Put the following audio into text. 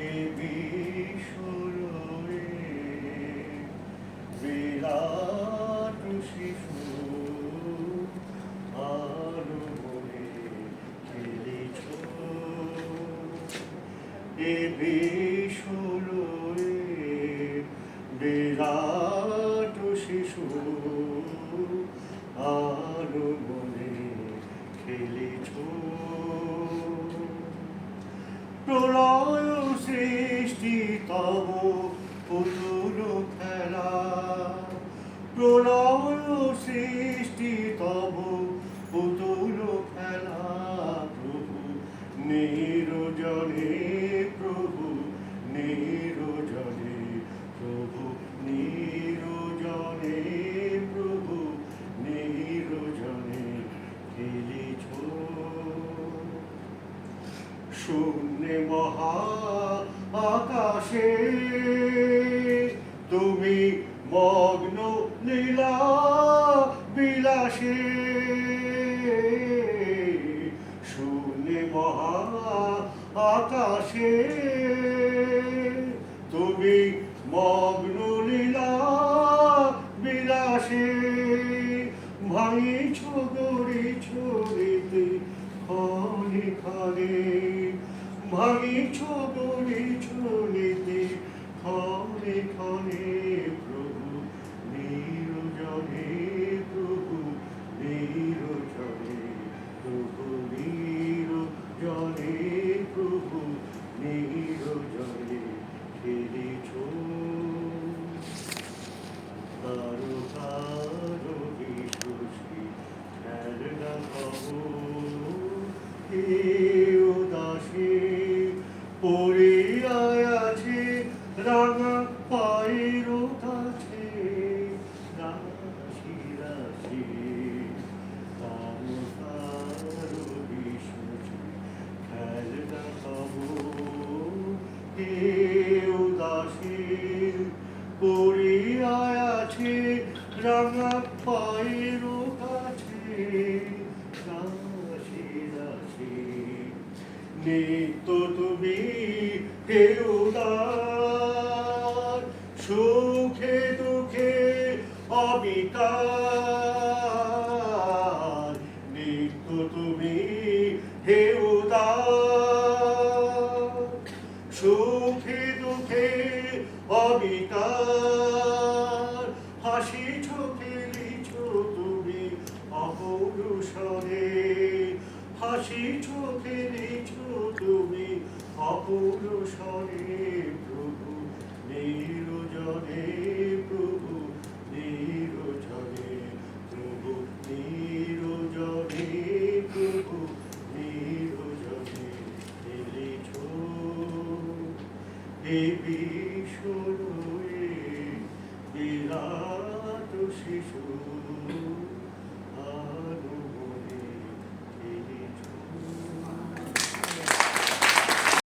এ বিশ্বরয়ে বিরাট শিশু আলো বলে খেলেছ এ বিশ্বরয়ে বিরাট শিশু আলো বলে খেলেছ প্রলয় সৃষ্টি তব পুতুল খেলা প্রলয় সৃষ্টি তব পুতুল খেলা প্রভু নিরজনে প্রভু নিরজনে প্রভু নিরজনে প্রভু নিরজনে খেলেছ শূন্যে মহা আকাশে তুমি মগ্ন লীলা বিলাসে শূন্যে মহা আকাশে তুমি মগ্ন লীলা বিলাসে ভাঙিছ গড়িছ রীতি ক্ষণে ক্ষণে ভাঙিছ গড়িছ নীতি ক্ষণে ক্ষণে প্রভু নিরজনে প্রভু নিরজনে প্রভু নিরজনে প্রভু নিরজনে খেলেছ কারো কারো বিশ্বসী খেলনা উদাসী পড়িয়া আছে রাঙা পায়ের কাছে রাশি রাশি কারো কারো বিশ্বসী খেলনা উদাসী পড়িয়া আছে রাঙা পায়ের কাছে রাশি রাশি নিত্য তুমি হে উদার সুখে দুঃখে অবিকার নিত্য তুমি হে উদার সুখে দুঃখে অবিকার হাসিছ খেলিছ তুমি অপৌরুষরে হাসিছ খেলিছ তুমি অপৌরুষরে প্রভু নিরজনে প্রভু নিরজনে প্রভু নিরজনে প্রভু নিরজনে খেলেছ এ বিশ্বরয়ে বিরাট শিশু